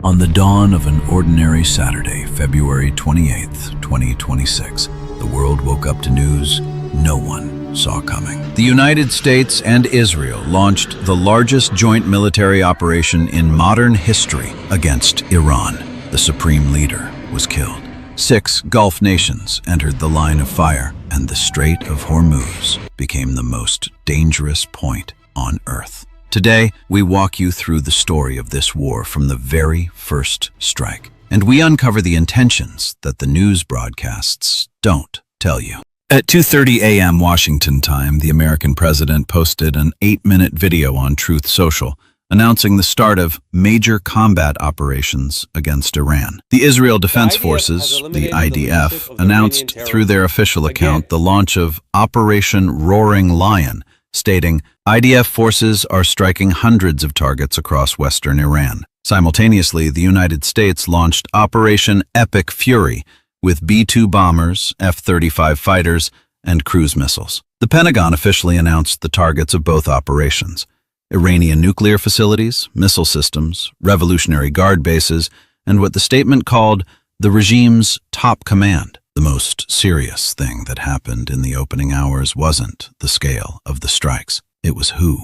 On the dawn of an ordinary Saturday, February 28th, 2026, the world woke up to news no one saw coming. The United States and Israel launched the largest joint military operation in modern history against Iran. The supreme leader was killed. 6 Gulf nations entered the line of fire, and the Strait of Hormuz became the most dangerous point on Earth. Today, we walk you through the story of this war from the very first strike, and we uncover the intentions that the news broadcasts don't tell you. At 2:30 a.m. Washington time, the American president posted an 8-minute video on Truth Social announcing the start of major combat operations against Iran. The Israel Defense Forces, the IDF, announced through their official account the launch of Operation Roaring Lion, stating, IDF forces are striking hundreds of targets across western Iran. Simultaneously, the United States launched Operation Epic Fury with B-2 bombers, F-35 fighters, and cruise missiles. The Pentagon officially announced the targets of both operations: Iranian nuclear facilities, missile systems, Revolutionary Guard bases, and what the statement called the regime's top command. The most serious thing that happened in the opening hours wasn't the scale of the strikes. It was who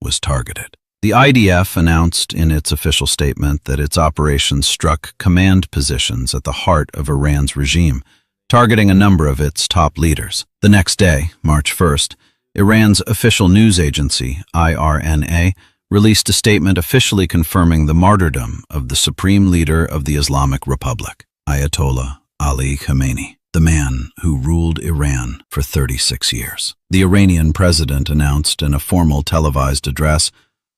was targeted. The IDF announced in its official statement that its operations struck command positions at the heart of Iran's regime, targeting a number of its top leaders. The next day, March 1st, Iran's official news agency, IRNA, released a statement officially confirming the martyrdom of the supreme leader of the Islamic Republic, Ayatollah Ali Khamenei, the man who ruled Iran for 36 years. The Iranian president announced in a formal televised address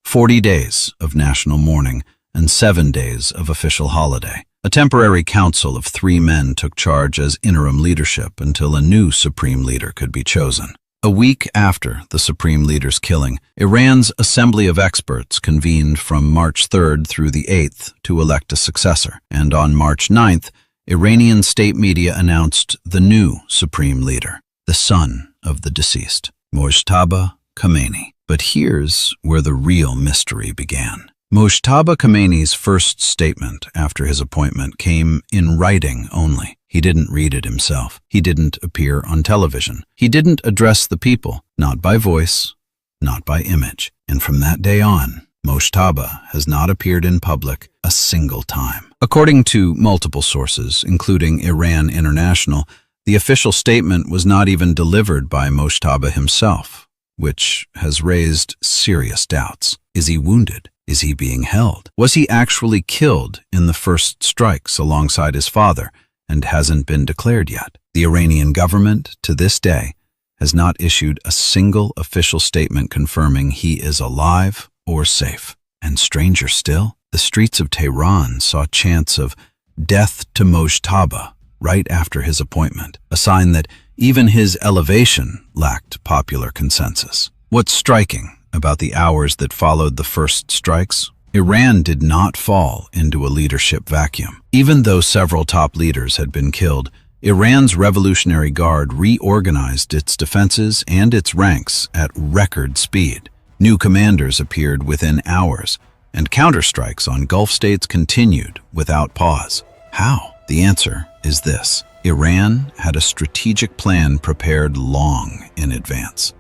40 days of national mourning and 7 days of official holiday. A temporary council of 3 men took charge as interim leadership until a new supreme leader could be chosen. A week after the supreme leader's killing, Iran's Assembly of Experts convened from March 3rd through the 8th to elect a successor, and on March 9th, Iranian state media announced the new supreme leader, the son of the deceased, Mojtaba Khamenei. But here's where the real mystery began. Mojtaba Khamenei's first statement after his appointment came in writing only. He didn't read it himself. He didn't appear on television. He didn't address the people, not by voice, not by image. And from that day on, Mojtaba has not appeared in public a single time. According to multiple sources, including Iran International, the official statement was not even delivered by Mojtaba himself, which has raised serious doubts. Is he wounded? Is he being held? Was he actually killed in the first strikes alongside his father and hasn't been declared yet? The Iranian government, to this day, has not issued a single official statement confirming he is alive or safe. And stranger still, the streets of Tehran saw chants of "Death to Mojtaba" right after his appointment, a sign that even his elevation lacked popular consensus. What's striking about the hours that followed the first strikes? Iran did not fall into a leadership vacuum. Even though several top leaders had been killed, Iran's Revolutionary Guard reorganized its defenses and its ranks at record speed. New commanders appeared within hours, and counterstrikes on Gulf states continued without pause. How? The answer is this: Iran had a strategic plan prepared long in advance.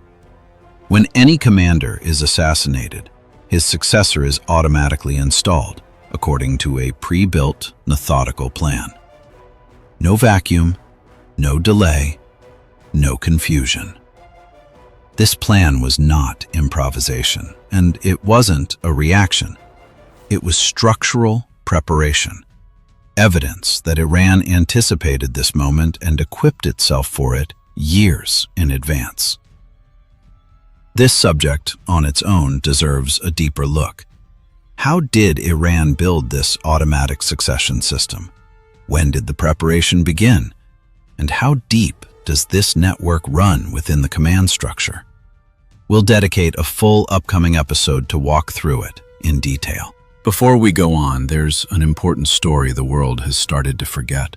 When any commander is assassinated, his successor is automatically installed, according to a pre-built, methodical plan. No vacuum, no delay, no confusion. This plan was not improvisation, and it wasn't a reaction. It was structural preparation, evidence that Iran anticipated this moment and equipped itself for it years in advance. This subject, on its own, deserves a deeper look. How did Iran build this automatic succession system? When did the preparation begin? And how deep does this network run within the command structure? We'll dedicate a full upcoming episode to walk through it in detail. Before we go on, there's an important story the world has started to forget,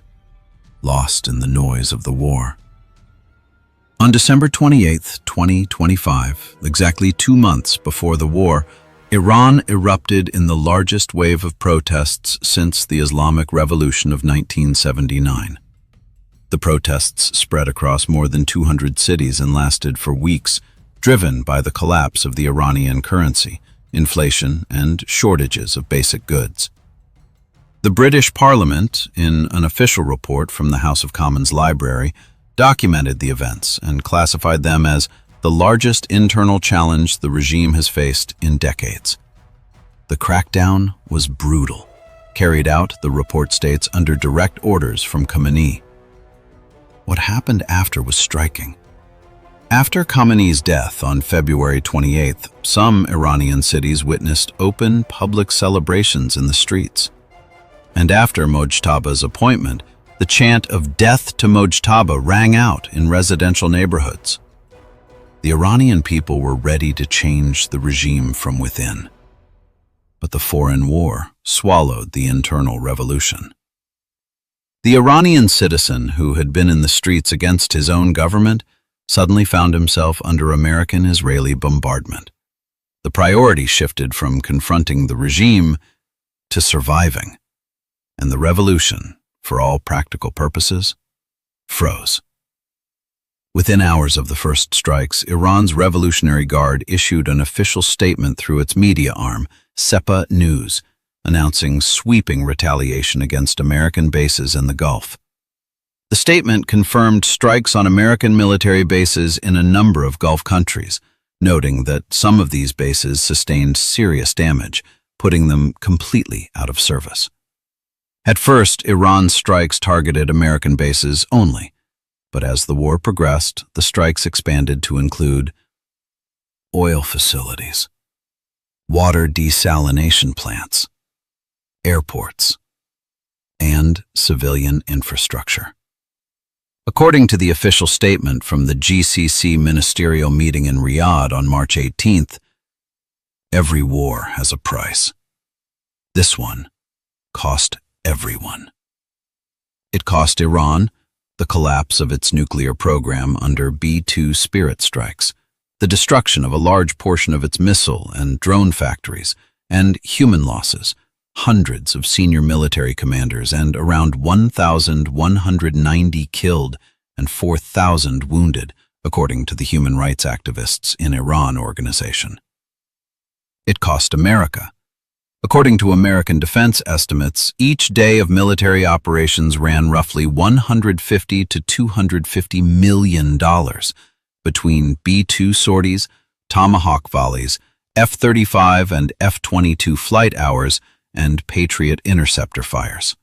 lost in the noise of the war. On December 28, 2025, exactly 2 months before the war, Iran erupted in the largest wave of protests since the Islamic Revolution of 1979. The protests spread across more than 200 cities and lasted for weeks, driven by the collapse of the Iranian currency, inflation, and shortages of basic goods. The British Parliament, in an official report from the House of Commons Library, documented the events and classified them as the largest internal challenge the regime has faced in decades. The crackdown was brutal, carried out, the report states, under direct orders from Khamenei. What happened after was striking. After Khamenei's death on February 28th, some Iranian cities witnessed open public celebrations in the streets. And after Mojtaba's appointment, the chant of "Death to Mojtaba" rang out in residential neighborhoods. The Iranian people were ready to change the regime from within. But the foreign war swallowed the internal revolution. The Iranian citizen who had been in the streets against his own government suddenly found himself under American-Israeli bombardment. The priority shifted from confronting the regime to surviving, and the revolution, for all practical purposes, froze. Within hours of the first strikes, Iran's Revolutionary Guard issued an official statement through its media arm, Sepah News, announcing sweeping retaliation against American bases in the Gulf. The statement confirmed strikes on American military bases in a number of Gulf countries, noting that some of these bases sustained serious damage, putting them completely out of service. At first, Iran's strikes targeted American bases only, but as the war progressed, the strikes expanded to include oil facilities, water desalination plants, airports, and civilian infrastructure. According to the official statement from the GCC ministerial meeting in Riyadh on March 18th, every war has a price. This one cost everyone. It cost Iran the collapse of its nuclear program under B-2 Spirit strikes, the destruction of a large portion of its missile and drone factories, and human losses, hundreds of senior military commanders and around 1,190 killed and 4,000 wounded, according to the human rights activists in Iran organization. It cost America. According to American defense estimates, each day of military operations ran roughly $150 to $250 million between B-2 sorties, Tomahawk volleys, F-35 and F-22 flight hours, and Patriot interceptor fires.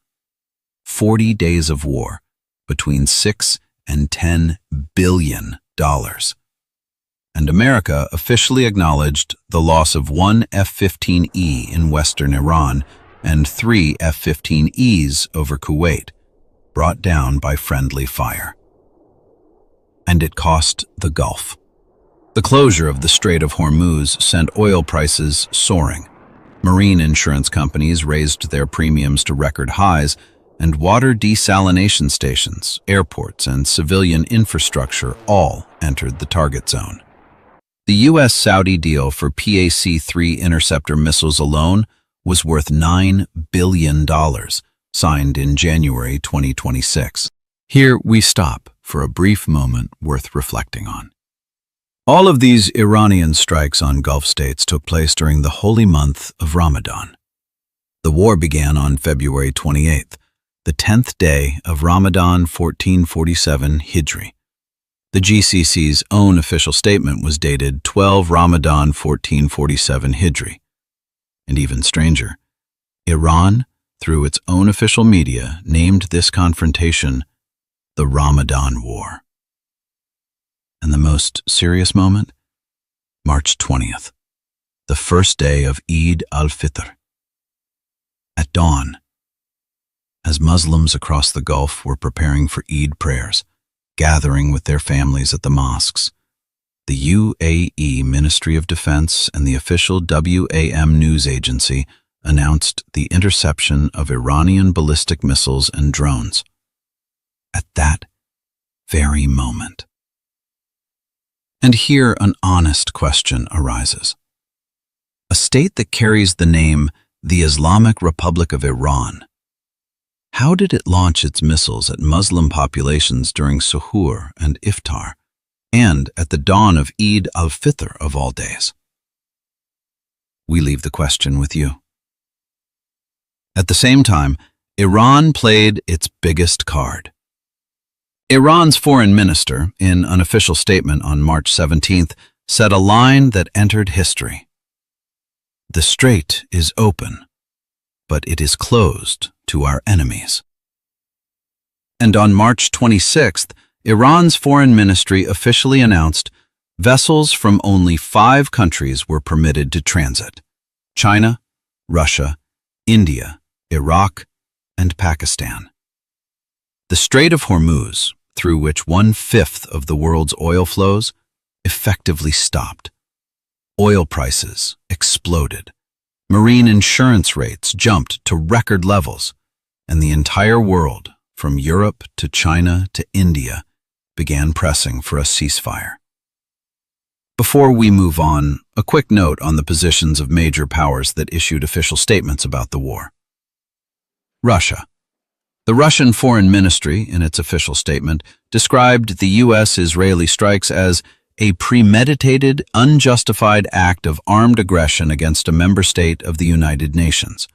40 days of war, between $6 and $10 billion. And America officially acknowledged the loss of one F-15E in western Iran and 3 F-15Es over Kuwait, brought down by friendly fire. And it cost the Gulf. The closure of the Strait of Hormuz sent oil prices soaring. Marine insurance companies raised their premiums to record highs, and water desalination stations, airports, and civilian infrastructure all entered the target zone. The U.S.-Saudi deal for PAC-3 interceptor missiles alone was worth $9 billion, signed in January 2026. Here we stop for a brief moment worth reflecting on. All of these Iranian strikes on Gulf states took place during the holy month of Ramadan. The war began on February 28th, the 10th day of Ramadan 1447 Hijri. The GCC's own official statement was dated 12 Ramadan 1447 Hijri. And even stranger, Iran, through its own official media, named this confrontation the Ramadan War. And the most serious moment? March 20th, the first day of Eid al-Fitr. At dawn, as Muslims across the Gulf were preparing for Eid prayers, gathering with their families at the mosques, the UAE Ministry of Defense and the official WAM news agency announced the interception of Iranian ballistic missiles and drones. At that very moment. And here an honest question arises. a state that carries the name the Islamic Republic of Iran. How did it launch its missiles at Muslim populations during Suhoor and Iftar, and at the dawn of Eid al-Fitr of all days? We leave the question with you. At the same time, Iran played its biggest card. Iran's foreign minister, in an official statement on March 17th, said a line that entered history. "The strait is open, but it is closed to our enemies." And on March 26th, Iran's foreign ministry officially announced vessels from only 5 countries were permitted to transit: China, Russia, India, Iraq, and Pakistan. The Strait of Hormuz, through which 1/5 of the world's oil flows, effectively stopped. Oil prices exploded. Marine insurance rates jumped to record levels, and the entire world, from Europe to China to India, began pressing for a ceasefire. Before we move on, a quick note on the positions of major powers that issued official statements about the war. Russia. The Russian Foreign Ministry, in its official statement, described the U.S.-Israeli strikes as a premeditated, unjustified act of armed aggression against a member state of the United Nations.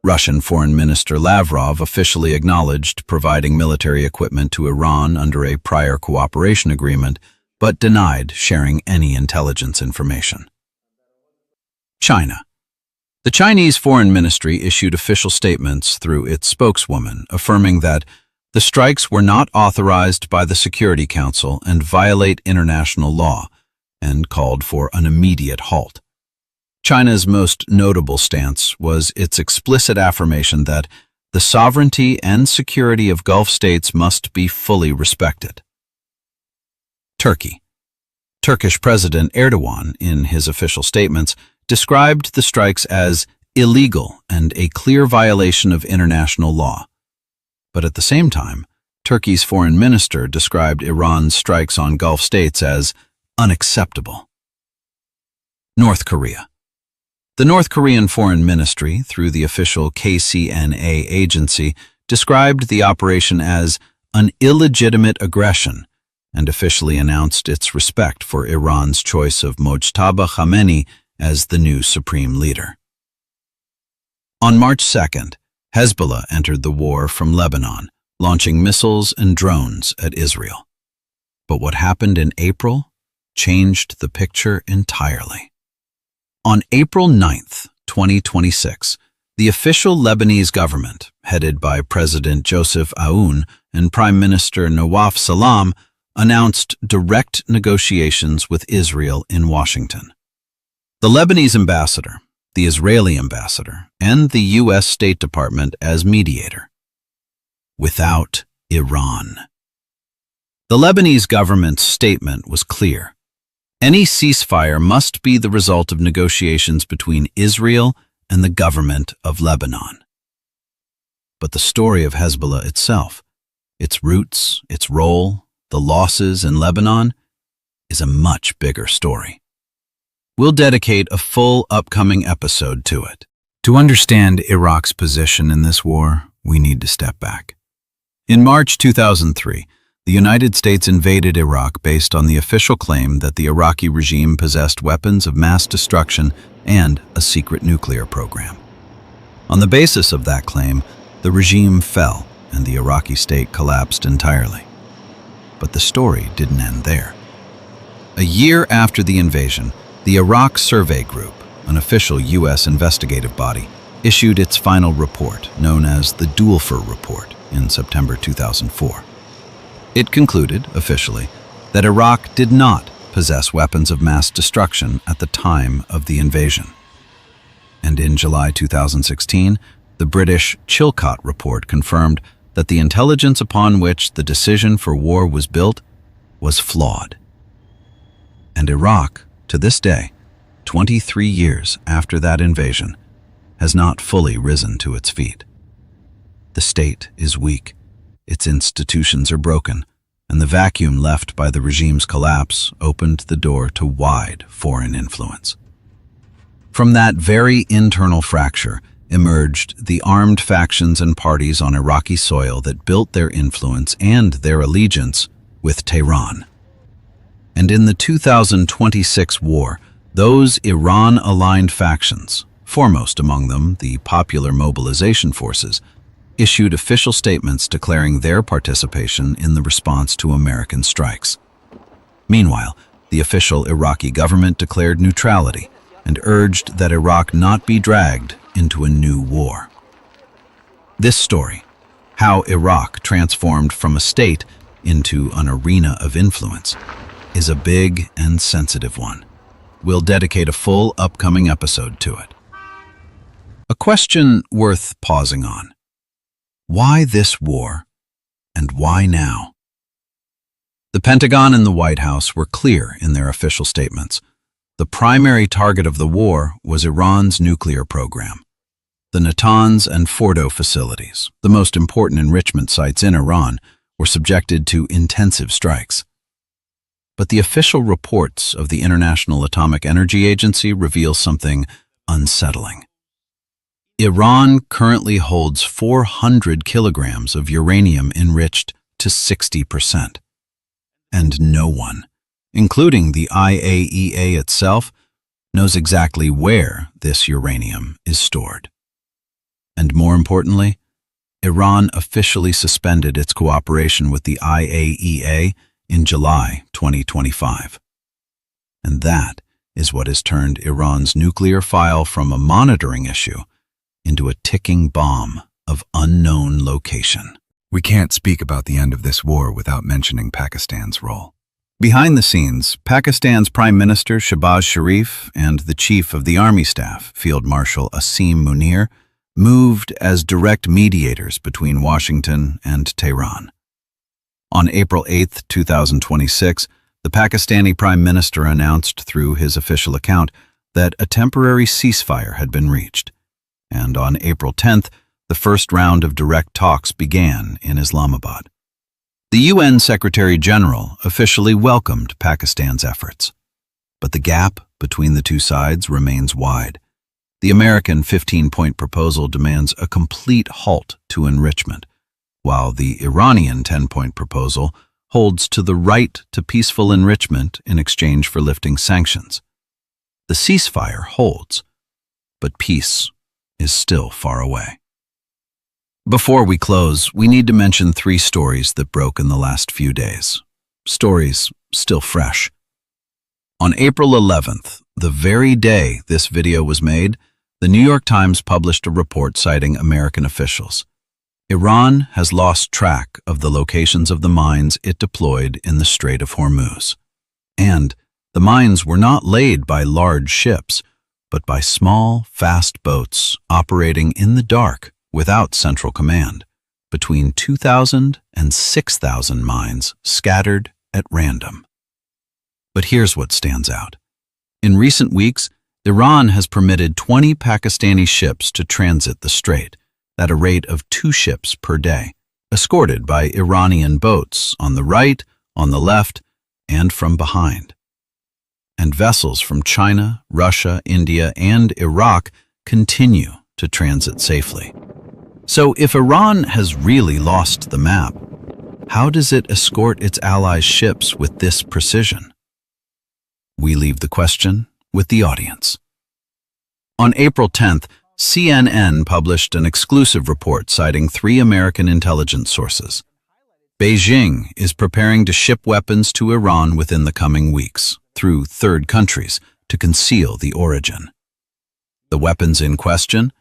Russian Foreign Minister Lavrov officially acknowledged providing military equipment to Iran under a prior cooperation agreement, but denied sharing any intelligence information. China. The Chinese Foreign Ministry issued official statements through its spokeswoman affirming that the strikes were not authorized by the Security Council and violate international law, and called for an immediate halt. China's most notable stance was its explicit affirmation that the sovereignty and security of Gulf states must be fully respected. Turkey. Turkish President Erdogan, in his official statements, described the strikes as illegal and a clear violation of international law. But at the same time, Turkey's foreign minister described Iran's strikes on Gulf states as unacceptable. North Korea. The North Korean Foreign Ministry, through the official KCNA agency, described the operation as an illegitimate aggression and officially announced its respect for Iran's choice of Mojtaba Khamenei as the new supreme leader. On March 2nd, Hezbollah entered the war from Lebanon, launching missiles and drones at Israel. But what happened in April changed the picture entirely. On April 9th, 2026, the official Lebanese government, headed by President Joseph Aoun and Prime Minister Nawaf Salam, announced direct negotiations with Israel in Washington. The Lebanese ambassador, the Israeli ambassador, and the U.S. State Department as mediator. Without Iran. The Lebanese government's statement was clear. Any ceasefire must be the result of negotiations between Israel and the government of Lebanon. But the story of Hezbollah itself, its roots, its role, the losses in Lebanon, is a much bigger story. We'll dedicate a full upcoming episode to it. To understand Iraq's position in this war, we need to step back. In March 2003, the United States invaded Iraq based on the official claim that the Iraqi regime possessed weapons of mass destruction and a secret nuclear program. On the basis of that claim, the regime fell and the Iraqi state collapsed entirely. But the story didn't end there. A year after the invasion, the Iraq Survey Group, an official U.S. investigative body, issued its final report, known as the Dulfer Report, in September 2004. It concluded, officially, that Iraq did not possess weapons of mass destruction at the time of the invasion. And in July 2016, the British Chilcot Report confirmed that the intelligence upon which the decision for war was built was flawed. And Iraq, to this day, 23 years after that invasion, has not fully risen to its feet. The state is weak, its institutions are broken, and the vacuum left by the regime's collapse opened the door to wide foreign influence. From that very internal fracture emerged the armed factions and parties on Iraqi soil that built their influence and their allegiance with Tehran. And in the 2026 war, those Iran-aligned factions, foremost among them the Popular Mobilization Forces, issued official statements declaring their participation in the response to American strikes. Meanwhile, the official Iraqi government declared neutrality and urged that Iraq not be dragged into a new war. This story, how Iraq transformed from a state into an arena of influence, is a big and sensitive one. We'll dedicate a full upcoming episode to it. A question worth pausing on. Why this war, and why now? The Pentagon and the White House were clear in their official statements. The primary target of the war was Iran's nuclear program. The Natanz and Fordo facilities, the most important enrichment sites in Iran, were subjected to intensive strikes. But the official reports of the International Atomic Energy Agency reveal something unsettling. Iran currently holds 400 kilograms of uranium enriched to 60%. And no one, including the IAEA itself, knows exactly where this uranium is stored. And more importantly, Iran officially suspended its cooperation with the IAEA in July 2025. And that is what has turned Iran's nuclear file from a monitoring issue into a ticking bomb of unknown location. We can't speak about the end of this war without mentioning Pakistan's role. Behind the scenes, Pakistan's Prime Minister Shehbaz Sharif and the Chief of the Army Staff, Field Marshal Asim Munir, moved as direct mediators between Washington and Tehran. On April 8, 2026, the Pakistani Prime Minister announced through his official account that a temporary ceasefire had been reached. And on April 10th, the first round of direct talks began in Islamabad. The UN Secretary-General officially welcomed Pakistan's efforts. But the gap between the two sides remains wide. The American 15-point proposal demands a complete halt to enrichment, while the Iranian 10-point proposal holds to the right to peaceful enrichment in exchange for lifting sanctions. The ceasefire holds, but peace is still far away. Before we close, we need to mention 3 stories that broke in the last few days. Stories still fresh. On April 11th, the very day this video was made, the New York Times published a report citing American officials. Iran has lost track of the locations of the mines it deployed in the Strait of Hormuz. And the mines were not laid by large ships, but by small, fast boats operating in the dark without central command, between 2,000 and 6,000 mines scattered at random. But here's what stands out. In recent weeks, Iran has permitted 20 Pakistani ships to transit the strait at a rate of 2 ships per day, escorted by Iranian boats on the right, on the left, and from behind. And vessels from China, Russia, India, and Iraq continue to transit safely. So if Iran has really lost the map, how does it escort its allies' ships with this precision? We leave the question with the audience. On April 10th, CNN published an exclusive report citing 3 American intelligence sources. Beijing is preparing to ship weapons to Iran within the coming weeks, through third countries, to conceal the origin. The weapons in question?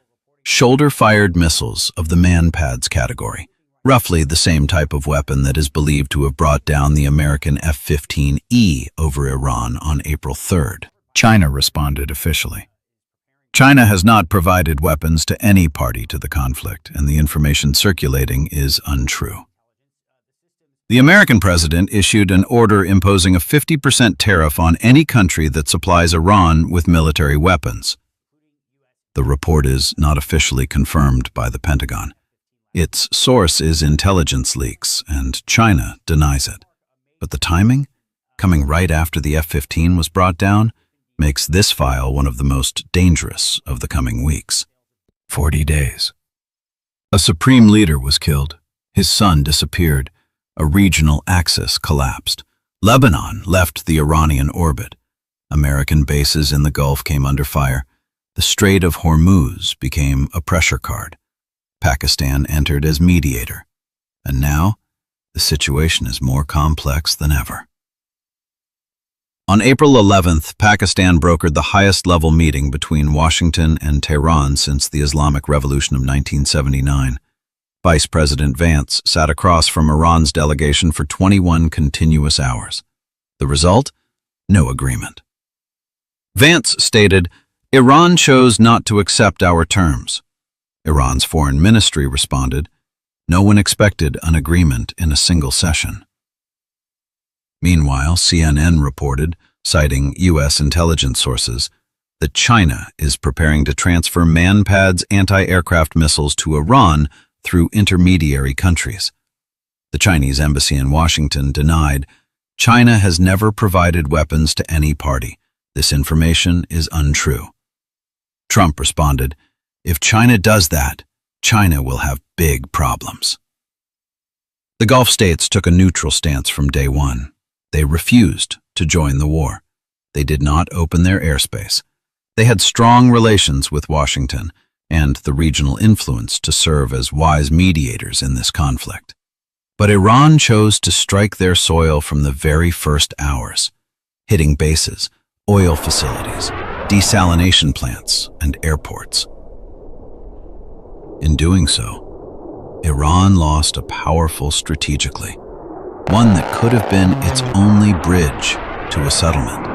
Shoulder-fired missiles of the man-pads category, roughly the same type of weapon that is believed to have brought down the American F-15E over Iran on April 3rd. China responded officially. China has not provided weapons to any party to the conflict, and the information circulating is untrue. The American president issued an order imposing a 50% tariff on any country that supplies Iran with military weapons. The report is not officially confirmed by the Pentagon. Its source is intelligence leaks, and China denies it. But the timing, coming right after the F-15 was brought down, makes this file one of the most dangerous of the coming weeks. 40 days. A supreme leader was killed. His son disappeared. A regional axis collapsed. Lebanon left the Iranian orbit. American bases in the Gulf came under fire. The Strait of Hormuz became a pressure card. Pakistan entered as mediator. And now, the situation is more complex than ever. On April 11th, Pakistan brokered the highest-level meeting between Washington and Tehran since the Islamic Revolution of 1979. Vice President Vance sat across from Iran's delegation for 21 continuous hours. The result? No agreement. Vance stated, "Iran chose not to accept our terms." Iran's foreign ministry responded, "No one expected an agreement in a single session." Meanwhile, CNN reported, citing U.S. intelligence sources, that China is preparing to transfer Manpad's anti-aircraft missiles to Iran through intermediary countries. The Chinese embassy in Washington denied, "China has never provided weapons to any party. This information is untrue." Trump responded, "If China does that, China will have big problems." The Gulf states took a neutral stance from day one. They refused to join the war. They did not open their airspace. They had strong relations with Washington and the regional influence to serve as wise mediators in this conflict. But Iran chose to strike their soil from the very first hours, hitting bases, oil facilities, desalination plants, and airports. In doing so, Iran lost a powerful strategically, one that could have been its only bridge to a settlement.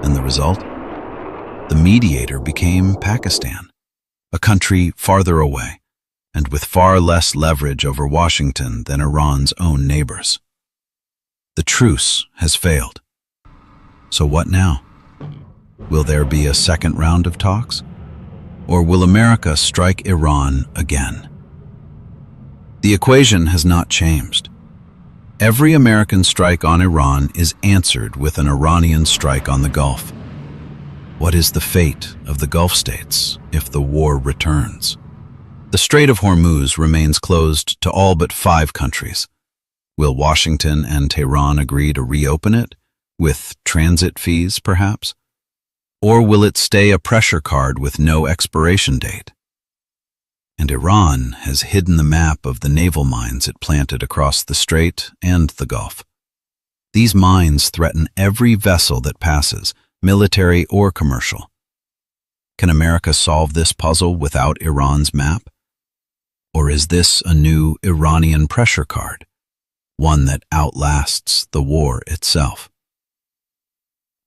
And the result? The mediator became Pakistan, a country farther away, and with far less leverage over Washington than Iran's own neighbors. The truce has failed. So what now? Will there be a second round of talks? Or will America strike Iran again? The equation has not changed. Every American strike on Iran is answered with an Iranian strike on the Gulf. What is the fate of the Gulf states if the war returns? The Strait of Hormuz remains closed to all but 5 countries. Will Washington and Tehran agree to reopen it, with transit fees perhaps? Or will it stay a pressure card with no expiration date? And Iran has hidden the map of the naval mines it planted across the strait and the Gulf. These mines threaten every vessel that passes, military or commercial. Can America solve this puzzle without Iran's map? Or is this a new Iranian pressure card, one that outlasts the war itself?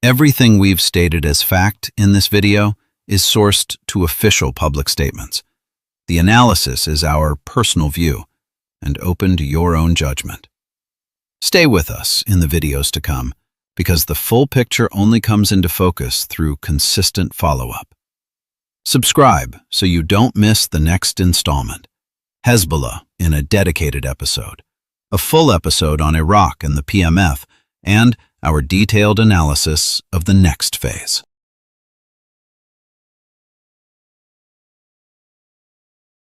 Everything we've stated as fact in this video is sourced to official public statements. The analysis is our personal view and open to your own judgment. Stay with us in the videos to come, because the full picture only comes into focus through consistent follow-up. Subscribe so you don't miss the next installment. Hezbollah in a dedicated episode, a full episode on Iraq and the PMF, and our detailed analysis of the next phase.